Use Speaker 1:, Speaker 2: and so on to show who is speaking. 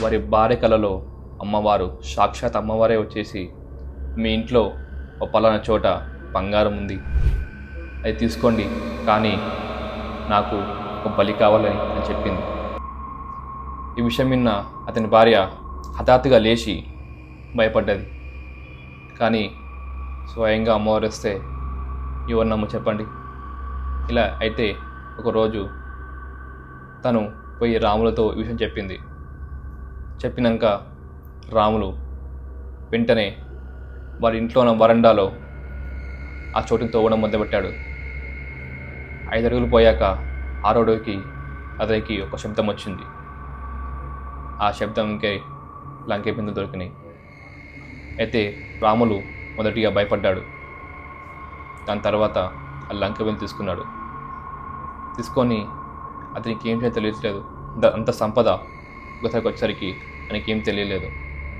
Speaker 1: వారి భార్య కలలో అమ్మవారు సాక్షాత్ అమ్మవారే వచ్చేసి మీ ఇంట్లో ఒక పలానా చోట బంగారం ఉంది, అది తీసుకోండి, కానీ నాకు ఒక బలి కావాలని అని చెప్పింది. ఈ విషయం విన్న అతని భార్య హఠాత్తుగా లేచి భయపడ్డది. కానీ స్వయంగా అమ్మవారు వస్తే ఎవరు నమ్ము చెప్పండి. ఇలా అయితే ఒకరోజు తను పోయి రాములతో ఈ విషయం చెప్పింది. చెప్పినాక రాములు వెంటనే వారి ఇంట్లో ఉన్న వరండాలో ఆ చోటుని తవ్వడం మొదలుపెట్టాడు. 5 అడుగులు పోయాక 6వ అడుగుకి అతనికి ఒక శబ్దం వచ్చింది. ఆ శబ్దంకే లంకె బిందు దొరికినాయి. అయితే రాములు మొదటిగా భయపడ్డాడు. దాని తర్వాత ఆ లంకె బిందు తీసుకొని అతనికి ఏం చేయాలో తెలియట్లేదు. అంత సంపద ఒకసారికి వచ్చేసరికి ఆయనకి ఏం తెలియలేదు.